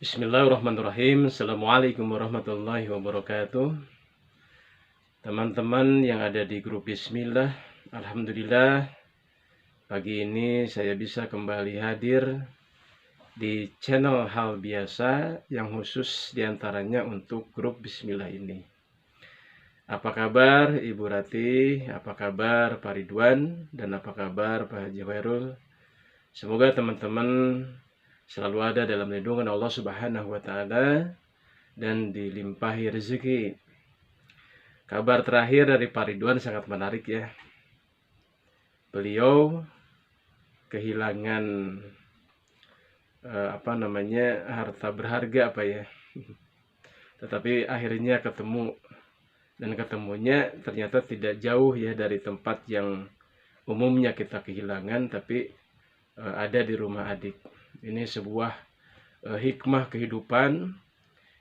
Bismillahirrahmanirrahim. Assalamualaikum warahmatullahi wabarakatuh. Teman-teman yang ada di grup Bismillah, Alhamdulillah pagi ini saya bisa kembali hadir di channel Hal Biasa yang khusus diantaranya untuk grup Bismillah ini. Apa kabar Ibu Rati, apa kabar Pak Ridwan, dan apa kabar Pak Haji Khairul? Semoga teman-teman selalu ada dalam lindungan Allah Subhanahu wa Ta'ala dan dilimpahi rezeki. Kabar terakhir dari Pak Ridwan sangat menarik ya. Beliau kehilangan harta berharga tetapi akhirnya ketemu, dan ketemunya ternyata tidak jauh ya dari tempat yang umumnya kita kehilangan, tapi ada di rumah adik. Ini sebuah hikmah kehidupan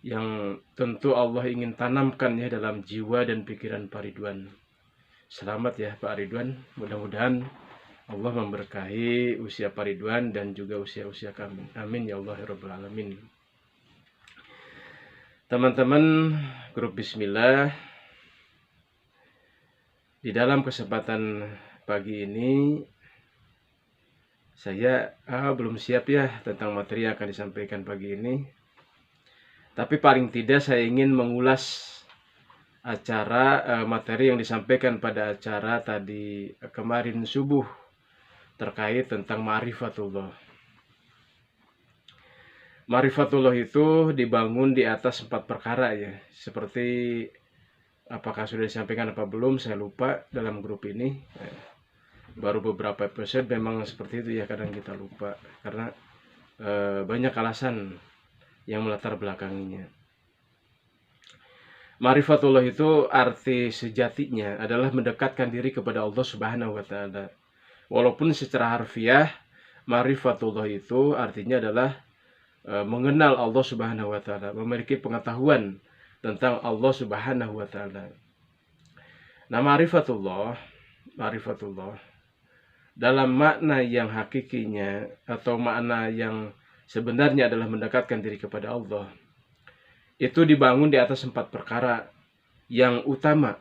yang tentu Allah ingin tanamkan ya dalam jiwa dan pikiran Pak Ridwan. Selamat ya Pak Ridwan, mudah-mudahan Allah memberkahi usia Pak Ridwan dan juga usia-usia kami. Amin ya Allah ya Rabbal Alamin. Teman-teman grup Bismillah, di dalam kesempatan pagi ini saya belum siap ya tentang materi yang akan disampaikan pagi ini. Tapi paling tidak saya ingin mengulas materi yang disampaikan pada acara tadi kemarin subuh terkait tentang ma'rifatullah. Ma'rifatullah itu dibangun di atas 4 perkara ya. Seperti apakah sudah disampaikan apa belum, saya lupa dalam grup ini. Baru beberapa episode memang seperti itu ya, kadang kita lupa karena banyak alasan yang melatar belakanginya. Ma'rifatullah itu arti sejatinya adalah mendekatkan diri kepada Allah Subhanahu wa Ta'ala. Walaupun secara harfiah ma'rifatullah itu artinya adalah mengenal Allah Subhanahu wa Ta'ala, memiliki pengetahuan tentang Allah Subhanahu wa Ta'ala. Nah, ma'rifatullah dalam makna yang hakikinya atau makna yang sebenarnya adalah mendekatkan diri kepada Allah, itu dibangun di atas 4 perkara yang utama,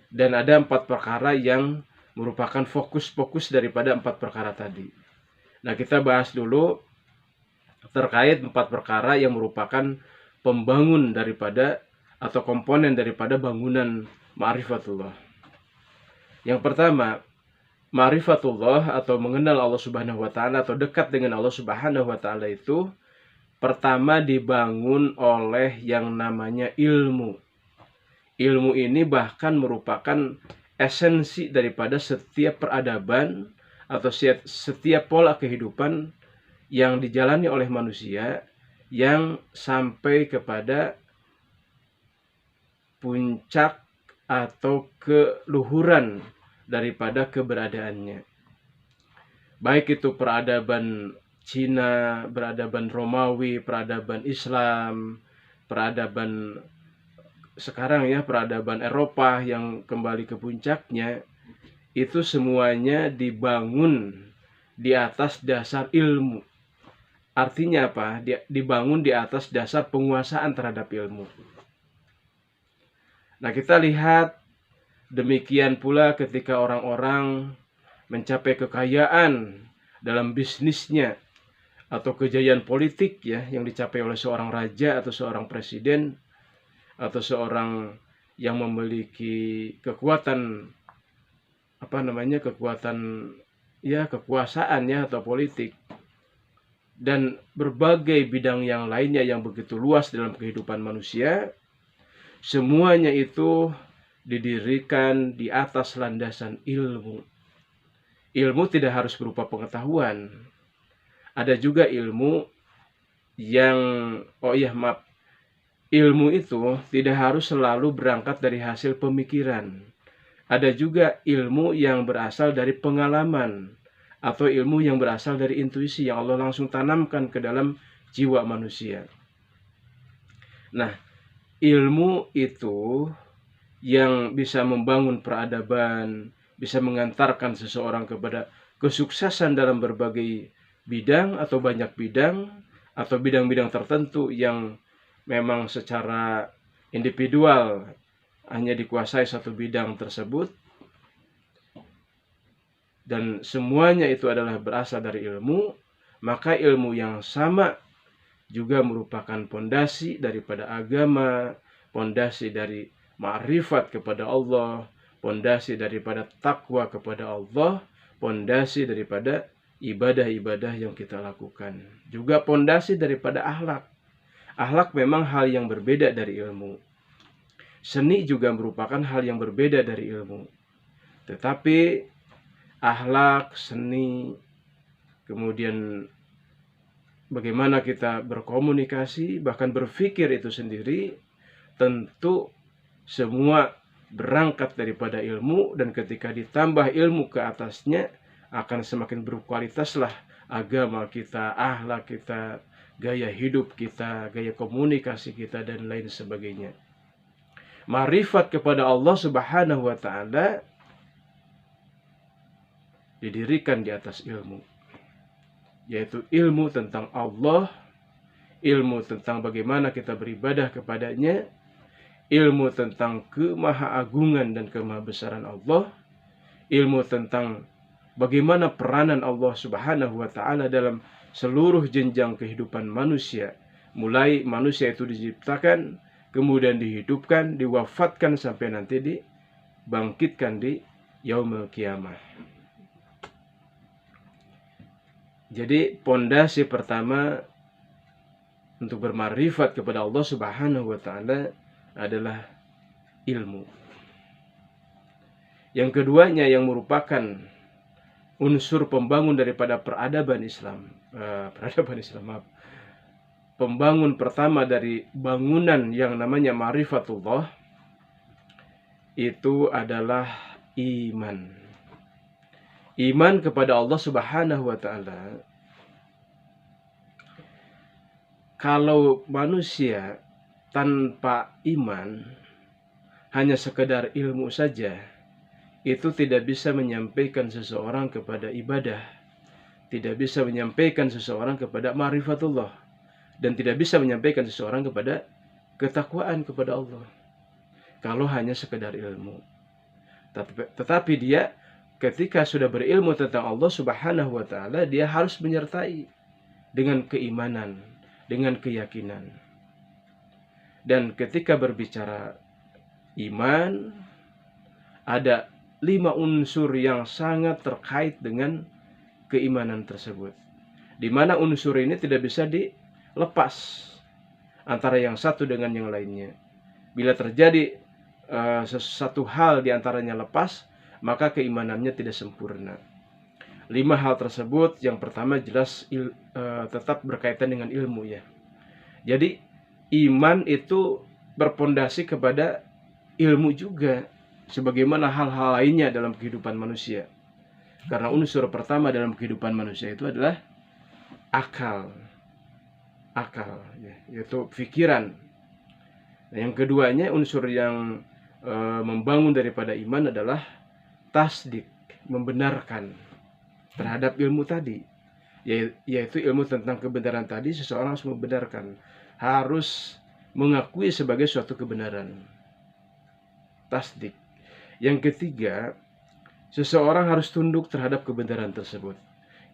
dan ada 4 perkara yang merupakan fokus daripada 4 perkara tadi. Nah, kita bahas dulu terkait 4 perkara yang merupakan pembangun daripada atau komponen daripada bangunan ma'rifatullah. Yang pertama, ma'rifatullah atau mengenal Allah Subhanahu wa Ta'ala atau dekat dengan Allah Subhanahu wa Ta'ala itu pertama dibangun oleh yang namanya ilmu. Ilmu ini bahkan merupakan esensi daripada setiap peradaban atau setiap pola kehidupan yang dijalani oleh manusia yang sampai kepada puncak atau keluhuran daripada keberadaannya. Baik itu peradaban Cina, peradaban Romawi, peradaban Islam, peradaban sekarang ya, peradaban Eropa yang kembali ke puncaknya, itu semuanya dibangun di atas dasar ilmu. Artinya apa? Dibangun di atas dasar penguasaan terhadap ilmu. Nah, kita lihat demikian pula ketika orang-orang mencapai kekayaan dalam bisnisnya atau kejayaan politik ya yang dicapai oleh seorang raja atau seorang presiden atau seorang yang memiliki kekuasaan ya atau politik dan berbagai bidang yang lainnya yang begitu luas dalam kehidupan manusia, semuanya itu didirikan di atas landasan ilmu. Ilmu tidak harus berupa pengetahuan. Ada juga ilmu yang ilmu itu tidak harus selalu berangkat dari hasil pemikiran. Ada juga ilmu yang berasal dari pengalaman atau ilmu yang berasal dari intuisi yang Allah langsung tanamkan ke dalam jiwa manusia. Nah, ilmu itu yang bisa membangun peradaban, bisa mengantarkan seseorang kepada kesuksesan dalam berbagai bidang atau banyak bidang, atau bidang-bidang tertentu yang memang secara individual hanya dikuasai satu bidang tersebut, dan semuanya itu adalah berasal dari ilmu, maka ilmu yang sama juga merupakan pondasi daripada agama, pondasi dari ma'rifat kepada Allah, pondasi daripada takwa kepada Allah, pondasi daripada ibadah-ibadah yang kita lakukan. Juga pondasi daripada akhlak. Akhlak memang hal yang berbeda dari ilmu. Seni juga merupakan hal yang berbeda dari ilmu. Tetapi akhlak, seni, kemudian bagaimana kita berkomunikasi, bahkan berpikir itu sendiri, tentu semua berangkat daripada ilmu, dan ketika ditambah ilmu ke atasnya, akan semakin berkualitaslah agama kita, akhlak kita, gaya hidup kita, gaya komunikasi kita, dan lain sebagainya. Ma'rifat kepada Allah Subhanahu wa ta'ala didirikan di atas ilmu, yaitu ilmu tentang Allah, ilmu tentang bagaimana kita beribadah kepadanya, ilmu tentang kemahaagungan dan kemahabesaran Allah, ilmu tentang bagaimana peranan Allah Subhanahu wa ta'ala dalam seluruh jenjang kehidupan manusia, mulai manusia itu diciptakan, kemudian dihidupkan, diwafatkan, sampai nanti dibangkitkan di yaumul qiyamah. Jadi pondasi pertama untuk bermarifat kepada Allah Subhanahu wa ta'ala adalah ilmu. Yang keduanya yang merupakan unsur pembangun daripada peradaban Islam, pembangun pertama dari bangunan yang namanya ma'rifatullah, itu adalah iman. Iman kepada Allah Subhanahu wa ta'ala. Kalau manusia tanpa iman, hanya sekedar ilmu saja, itu tidak bisa menyampaikan seseorang kepada ibadah, tidak bisa menyampaikan seseorang kepada ma'rifatullah, dan tidak bisa menyampaikan seseorang kepada ketakwaan kepada Allah kalau hanya sekedar ilmu. Tetapi dia ketika sudah berilmu tentang Allah Subhanahu wa ta'ala, dia harus menyertai dengan keimanan, dengan keyakinan. Dan ketika berbicara iman, ada 5 unsur yang sangat terkait dengan keimanan tersebut, di mana unsur ini tidak bisa dilepas antara yang satu dengan yang lainnya. Bila terjadi sesuatu hal di antaranya lepas, maka keimanannya tidak sempurna. 5 hal tersebut, yang pertama jelas tetap berkaitan dengan ilmu, ya. Jadi iman itu berpondasi kepada ilmu juga, sebagaimana hal-hal lainnya dalam kehidupan manusia. Karena unsur pertama dalam kehidupan manusia itu adalah akal, ya, yaitu pikiran. Nah, yang keduanya, unsur yang membangun daripada iman adalah tasdik, membenarkan terhadap ilmu tadi, yaitu ilmu tentang kebenaran tadi. Seseorang harus membenarkan, harus mengakui sebagai suatu kebenaran, tasdik. Yang ketiga, seseorang harus tunduk terhadap kebenaran tersebut.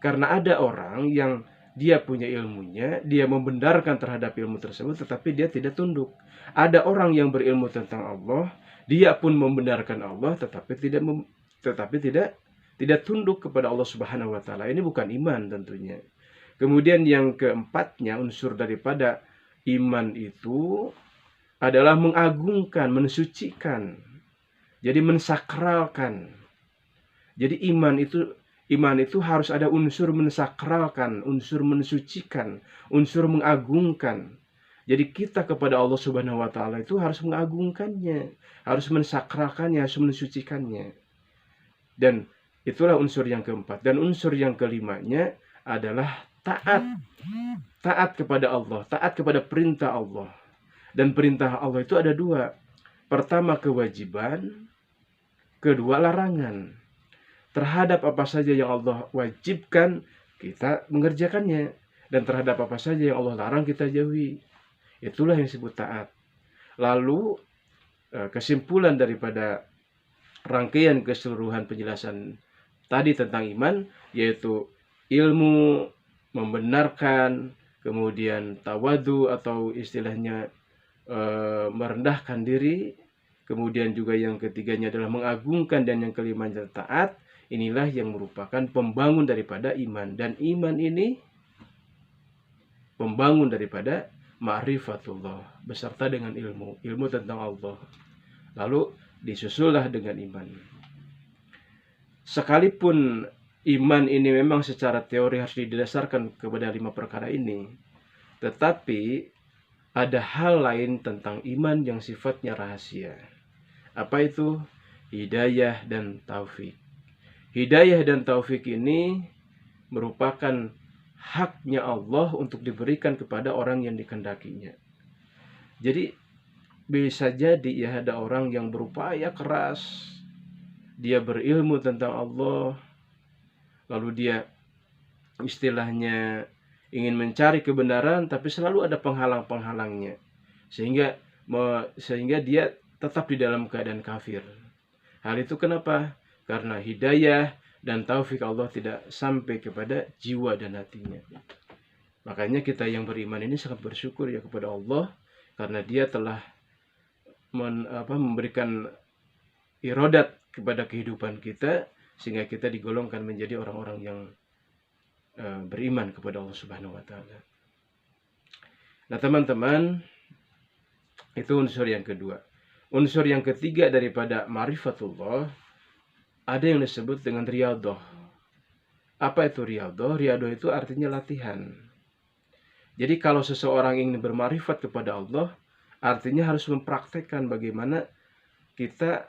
Karena ada orang yang dia punya ilmunya, dia membenarkan terhadap ilmu tersebut, tetapi dia tidak tunduk. Ada orang yang berilmu tentang Allah, dia pun membenarkan Allah, tetapi tidak tunduk kepada Allah Subhanahu wa ta'ala. Ini bukan iman tentunya. Kemudian yang keempatnya, unsur daripada iman itu adalah mengagungkan, mensucikan. Jadi mensakralkan. Jadi iman itu harus ada unsur mensakralkan, unsur mensucikan, unsur mengagungkan. Jadi kita kepada Allah Subhanahu wa ta'ala itu harus mengagungkannya, harus mensakralkannya, harus mensucikannya. Dan itulah unsur yang keempat. Dan unsur yang kelimanya adalah taat. Taat kepada Allah, taat kepada perintah Allah. Dan perintah Allah itu ada 2. Pertama kewajiban, kedua larangan. Terhadap apa saja yang Allah wajibkan, kita mengerjakannya. dan terhadap apa saja yang Allah larang kita jauhi. Itulah yang disebut taat. Lalu kesimpulan daripada rangkaian keseluruhan penjelasan tadi tentang iman, yaitu ilmu, membenarkan, kemudian tawadu atau istilahnya merendahkan diri, kemudian juga yang ketiganya adalah mengagungkan, dan yang kelimanya taat. Inilah yang merupakan pembangun daripada iman, dan iman ini pembangun daripada ma'rifatullah beserta dengan ilmu tentang Allah. Lalu disusullah dengan iman. Sekalipun iman ini memang secara teori harus didasarkan kepada 5 perkara ini, tetapi ada hal lain tentang iman yang sifatnya rahasia. Apa itu? Hidayah dan taufik. Hidayah dan taufik ini merupakan haknya Allah untuk diberikan kepada orang yang dikehendakinya. Jadi bisa jadi ya ada orang yang berupaya keras, dia berilmu tentang Allah, lalu dia istilahnya ingin mencari kebenaran, tapi selalu ada penghalang-penghalangnya, sehingga dia tetap di dalam keadaan kafir. Hal itu kenapa? Karena hidayah dan taufik Allah tidak sampai kepada jiwa dan hatinya. Makanya kita yang beriman ini sangat bersyukur ya kepada Allah, karena Dia telah memberikan irodat kepada kehidupan kita, sehingga kita digolongkan menjadi orang-orang yang beriman kepada Allah Subhanahu wa Ta'ala. Nah, teman-teman, itu unsur yang kedua. Unsur yang ketiga daripada ma'rifatullah ada yang disebut dengan riyadhah. Apa itu riyadhah? Riyadhah itu artinya latihan. Jadi kalau seseorang ingin bermarifat kepada Allah, artinya harus mempraktekkan bagaimana kita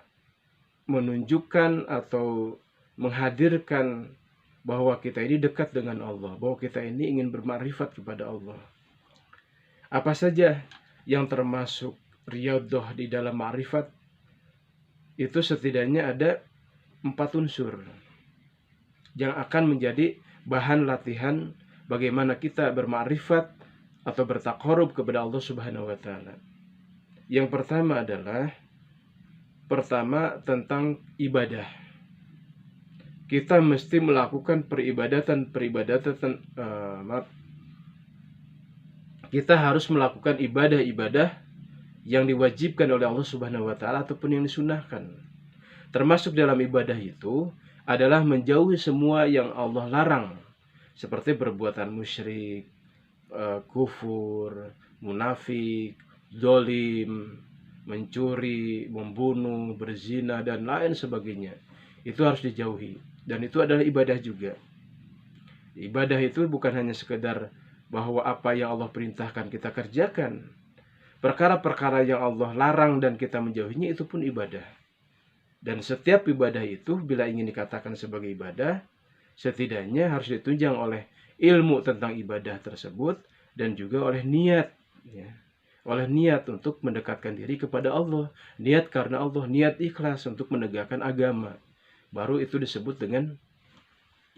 menunjukkan atau menghadirkan bahwa kita ini dekat dengan Allah, bahwa kita ini ingin bermarifat kepada Allah. Apa saja yang termasuk riyadhah di dalam ma'rifat? Itu setidaknya ada 4 unsur yang akan menjadi bahan latihan bagaimana kita berma'rifat atau bertaqarrub kepada Allah Subhanahu wa Ta'ala. Yang pertama adalah tentang ibadah. Kita mesti melakukan kita harus melakukan ibadah-ibadah yang diwajibkan oleh Allah Subhanahu wa Ta'ala ataupun yang disunahkan. Termasuk dalam ibadah itu adalah menjauhi semua yang Allah larang, seperti perbuatan musyrik, kufur, munafik, zalim, mencuri, membunuh, berzina, dan lain sebagainya. Itu harus dijauhi, dan itu adalah ibadah juga. Ibadah itu bukan hanya sekedar bahwa apa yang Allah perintahkan kita kerjakan. Perkara-perkara yang Allah larang dan kita menjauhinya itu pun ibadah. Dan setiap ibadah itu bila ingin dikatakan sebagai ibadah, setidaknya harus ditunjang oleh ilmu tentang ibadah tersebut dan juga oleh niat, ya. Oleh niat untuk mendekatkan diri kepada Allah, niat karena Allah, niat ikhlas untuk menegakkan agama. Baru itu disebut dengan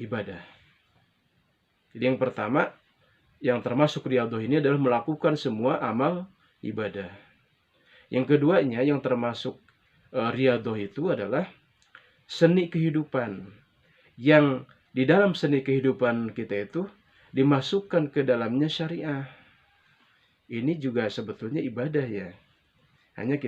ibadah. Jadi yang pertama, yang termasuk riyadhah ini adalah melakukan semua amal ibadah. Yang keduanya yang termasuk riyadhah itu adalah seni kehidupan, yang di dalam seni kehidupan kita itu dimasukkan ke dalamnya syariah. Ini juga sebetulnya ibadah ya. Hanya kita